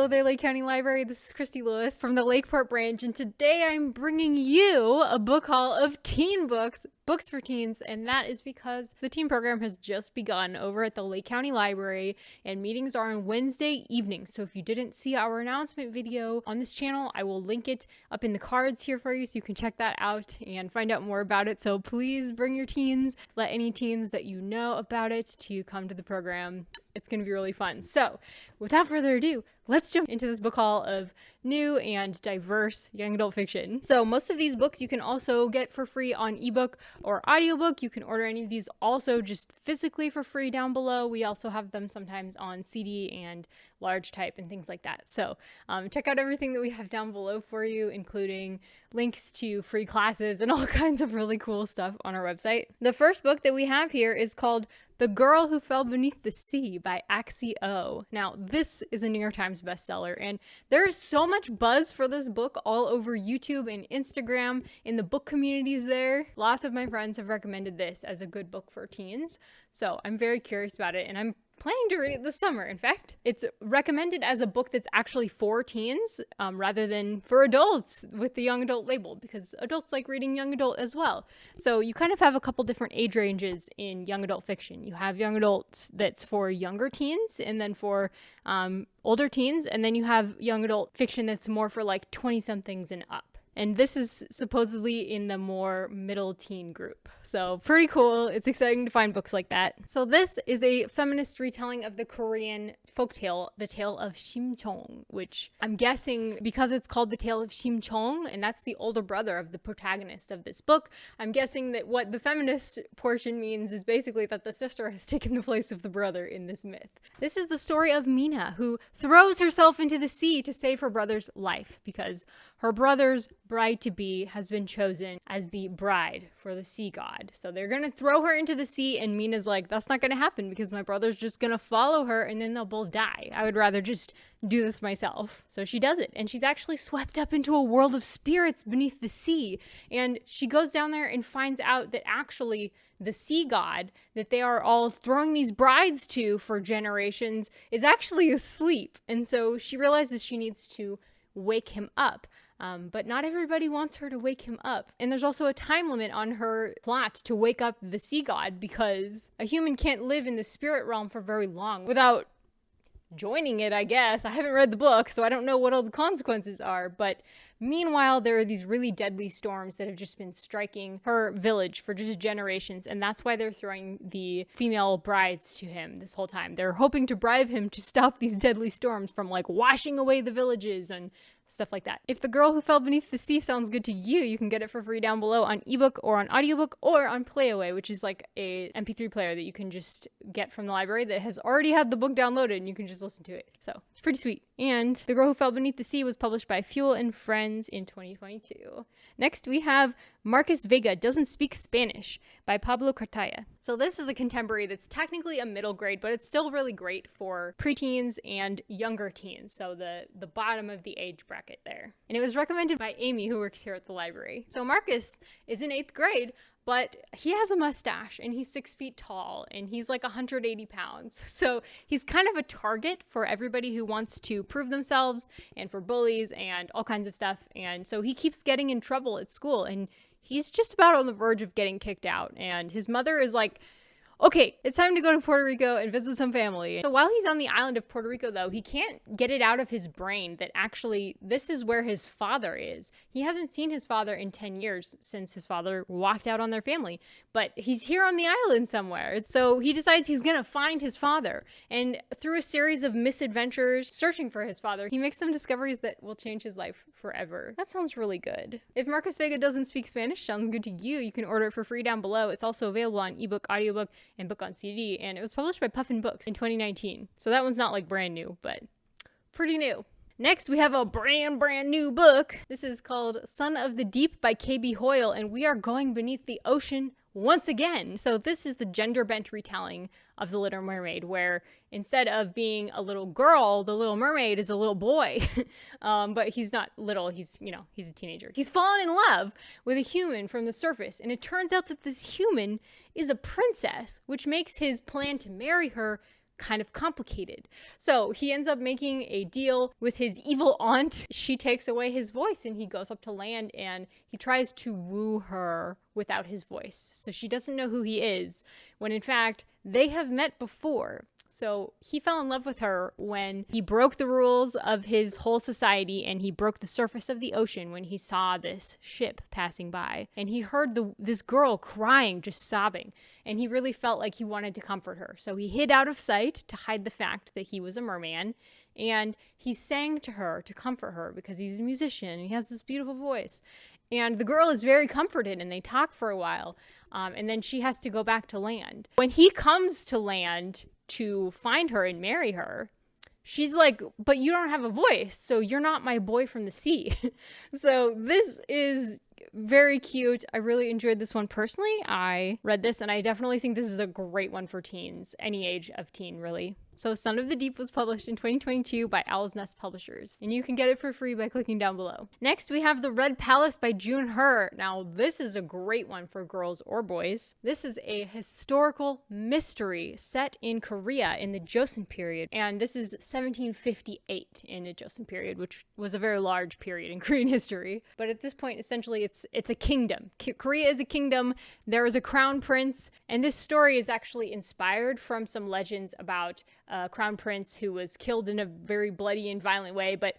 there, Lake County Library. This is Christy Lewis from the Lakeport branch, and today I'm bringing you a book haul of teen books for teens, and that is because the teen program has just begun over at the Lake County Library, and meetings are on Wednesday evenings. So if you didn't see our announcement video on this channel, I will link it up in the cards here for you so you can check that out and find out more about it. So please bring your teens, let any teens that you know about it to come to the program. It's going to be really fun. So without further ado, let's jump into this book haul of new and diverse young adult fiction. So most of these books you can also get for free on ebook or audiobook. You can order any of these also just physically for free down below. We also have them sometimes on CD and large type and things like that. So check out everything that we have down below for you, including links to free classes and all kinds of really cool stuff on our website. The first book that we have here is called The Girl Who Fell Beneath the Sea by Axie. Now, this is a New York Times bestseller, and there's so much buzz for this book all over YouTube and Instagram in the book communities there. Lots of my friends have recommended this as a good book for teens, so I'm very curious about it, and I'm planning to read it this summer. In fact, it's recommended as a book that's actually for teens rather than for adults with the young adult label, because adults like reading young adult as well. So you kind of have a couple different age ranges in young adult fiction. You have young adults that's for younger teens, and then for older teens, and then you have young adult fiction that's more for like 20-somethings and up. And this is supposedly in the more middle teen group. So pretty cool. It's exciting to find books like that. So this is a feminist retelling of the Korean folktale, The Tale of Shimchong, which I'm guessing because it's called The Tale of Shimchong, and that's the older brother of the protagonist of this book, I'm guessing that what the feminist portion means is basically that the sister has taken the place of the brother in this myth. This is the story of Mina, who throws herself into the sea to save her brother's life because her brother's bride-to-be has been chosen as the bride for the sea god. So they're gonna throw her into the sea, and Mina's like, that's not gonna happen because my brother's just gonna follow her and then they'll both die. I would rather just do this myself. So she does it, and she's actually swept up into a world of spirits beneath the sea. And she goes down there and finds out that actually the sea god that they are all throwing these brides to for generations is actually asleep. And so she realizes she needs to wake him up. But not everybody wants her to wake him up. And there's also a time limit on her plot to wake up the sea god, because a human can't live in the spirit realm for very long without joining it, I guess. I haven't read the book, so I don't know what all the consequences are, but meanwhile, there are these really deadly storms that have just been striking her village for just generations, and that's why they're throwing the female brides to him this whole time. They're hoping to bribe him to stop these deadly storms from, like, washing away the villages and stuff like that. If The Girl Who Fell Beneath the Sea sounds good to you, you can get it for free down below on ebook or on audiobook or on Playaway, which is like a MP3 player that you can just get from the library that has already had the book downloaded, and you can just listen to it. So it's pretty sweet. And The Girl Who Fell Beneath the Sea was published by Fuel and Friends in 2022. Next, we have Marcus Vega Doesn't Speak Spanish by Pablo Cartaya. So this is a contemporary that's technically a middle grade, but it's still really great for preteens and younger teens, so the bottom of the age bracket there. And it was recommended by Amy, who works here at the library. So Marcus is in 8th grade, but he has a mustache, and he's 6 feet tall, and he's like 180 pounds. So he's kind of a target for everybody who wants to prove themselves, and for bullies and all kinds of stuff. And so he keeps getting in trouble at school, and he's just about on the verge of getting kicked out. And his mother is like, okay, it's time to go to Puerto Rico and visit some family. So while he's on the island of Puerto Rico, though, he can't get it out of his brain that actually this is where his father is. He hasn't seen his father in 10 years since his father walked out on their family, but he's here on the island somewhere. So he decides he's gonna find his father. And through a series of misadventures searching for his father, he makes some discoveries that will change his life forever. That sounds really good. If Marcus Vega Doesn't Speak Spanish sounds good to you, you can order it for free down below. It's also available on ebook, audiobook, and book on CD, and it was published by Puffin Books in 2019. So that one's not like brand new, but pretty new. Next, we have a brand new book. This is called Son of the Deep by KB Hoyle, and we are going beneath the ocean once again. So this is the gender-bent retelling of The Little Mermaid, where instead of being a little girl, the Little Mermaid is a little boy. But he's not little, he's a teenager. He's fallen in love with a human from the surface, and it turns out that this human is a princess, which makes his plan to marry her kind of complicated. So he ends up making a deal with his evil aunt. She takes away his voice and he goes up to land and he tries to woo her without his voice. So she doesn't know who he is, when in fact they have met before. So he fell in love with her when he broke the rules of his whole society and he broke the surface of the ocean when he saw this ship passing by. And he heard this girl crying, just sobbing. And he really felt like he wanted to comfort her. So he hid out of sight to hide the fact that he was a merman. And he sang to her to comfort her because he's a musician and he has this beautiful voice. And the girl is very comforted and they talk for a while. And then she has to go back to land. When he comes to land to find her and marry her, she's like, but you don't have a voice, so you're not my boy from the sea. So this is very cute. I really enjoyed this one personally. I read this and I definitely think this is a great one for teens, any age of teen, really. So Son of the Deep was published in 2022 by Owl's Nest Publishers, and you can get it for free by clicking down below. Next, we have The Red Palace by June Her. Now, this is a great one for girls or boys. This is a historical mystery set in Korea in the Joseon period, and this is 1758 in the Joseon period, which was a very large period in Korean history. But at this point, essentially, it's a kingdom. Korea is a kingdom. There is a crown prince, and this story is actually inspired from some legends about crown prince who was killed in a very bloody and violent way, but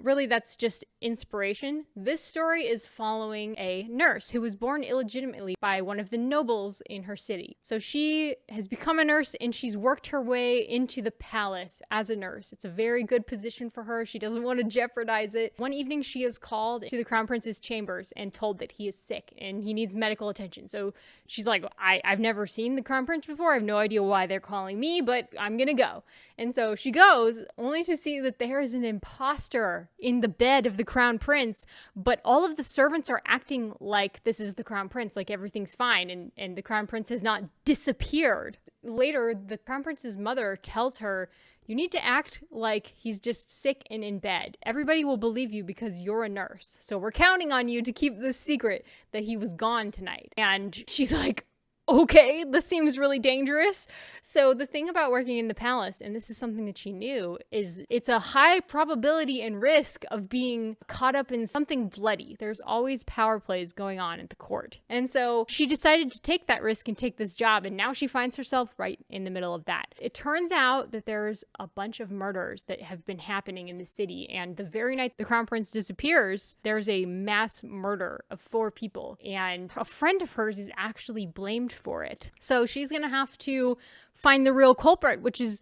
really that's just inspiration. This story is following a nurse who was born illegitimately by one of the nobles in her city. So she has become a nurse and she's worked her way into the palace as a nurse. It's a very good position for her. She doesn't want to jeopardize it. One evening she is called to the crown prince's chambers and told that he is sick and he needs medical attention. So she's like, I've never seen the crown prince before. I have no idea why they're calling me, but I'm gonna go. And so she goes only to see that there is an imposter in the bed of the crown prince, but all of the servants are acting like this is the crown prince, like everything's fine, and the crown prince has not disappeared. Later, the crown prince's mother tells her, you need to act like he's just sick and in bed. Everybody will believe you because you're a nurse. So we're counting on you to keep this secret that he was gone tonight. And she's like, okay, this seems really dangerous. So the thing about working in the palace, and this is something that she knew, is it's a high probability and risk of being caught up in something bloody. There's always power plays going on at the court. And so she decided to take that risk and take this job, and now she finds herself right in the middle of that. It turns out that there's a bunch of murders that have been happening in the city, and the very night the crown prince disappears, there's a mass murder of 4 people, and a friend of hers is actually blamed for it. So she's gonna have to find the real culprit, which is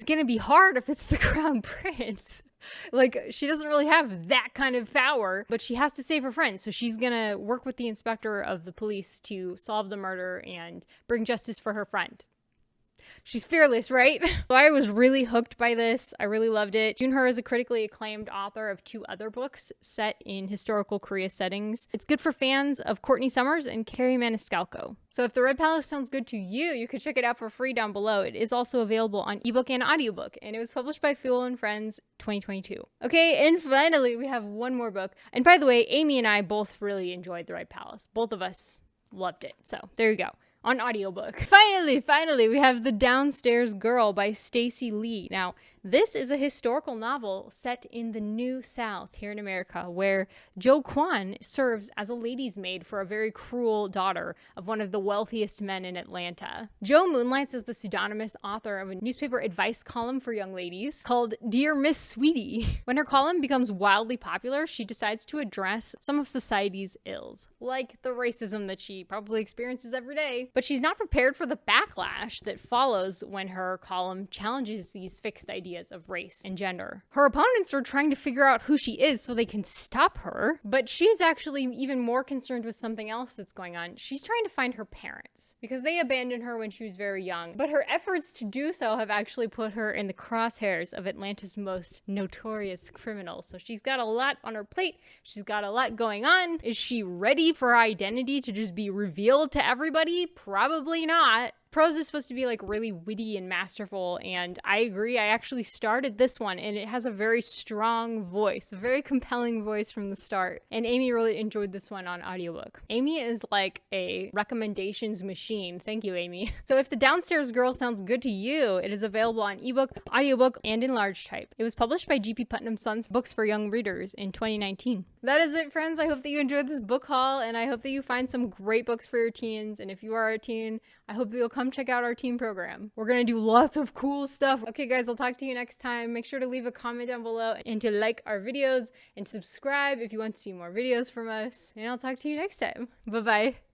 gonna be hard if it's the crown prince. Like, she doesn't really have that kind of power, but she has to save her friend. So she's gonna work with the inspector of the police to solve the murder and bring justice for her friend. She's fearless, right? So I was really hooked by this. I really loved it. Junher is a critically acclaimed author of 2 other books set in historical Korea settings. It's good for fans of Courtney Summers and Carrie Maniscalco. So if The Red Palace sounds good to you, you can check it out for free down below. It is also available on ebook and audiobook, and it was published by Fuel and Friends 2022. Okay, and finally, we have one more book. And by the way, Amy and I both really enjoyed The Red Palace. Both of us loved it. So there you go. On audiobook. Finally, we have The Downstairs Girl by Stacey Lee. Now, this is a historical novel set in the New South here in America, where Jo Kwon serves as a lady's maid for a very cruel daughter of one of the wealthiest men in Atlanta. Jo moonlights as the pseudonymous author of a newspaper advice column for young ladies called Dear Miss Sweetie. When her column becomes wildly popular, she decides to address some of society's ills, like the racism that she probably experiences every day. But she's not prepared for the backlash that follows when her column challenges these fixed ideas of race and gender. Her opponents are trying to figure out who she is so they can stop her, but she's actually even more concerned with something else that's going on. She's trying to find her parents because they abandoned her when she was very young, but her efforts to do so have actually put her in the crosshairs of Atlanta's most notorious criminals. So she's got a lot on her plate. She's got a lot going on. Is she ready for her identity to just be revealed to everybody? Probably not. Prose is supposed to be like really witty and masterful, and I agree. I actually started this one, and it has a very strong voice, a very compelling voice from the start. And Amy really enjoyed this one on audiobook. Amy is like a recommendations machine. Thank you, Amy. So if The Downstairs Girl sounds good to you, it is available on ebook, audiobook, and in large type. It was published by G.P. Putnam Sons Books for Young Readers in 2019. That is it, friends. I hope that you enjoyed this book haul, and I hope that you find some great books for your teens. And if you are a teen, I hope that you'll come check out our teen program. We're gonna do lots of cool stuff. Okay, guys, I'll talk to you next time. Make sure to leave a comment down below and to like our videos and subscribe if you want to see more videos from us. And I'll talk to you next time. Bye-bye.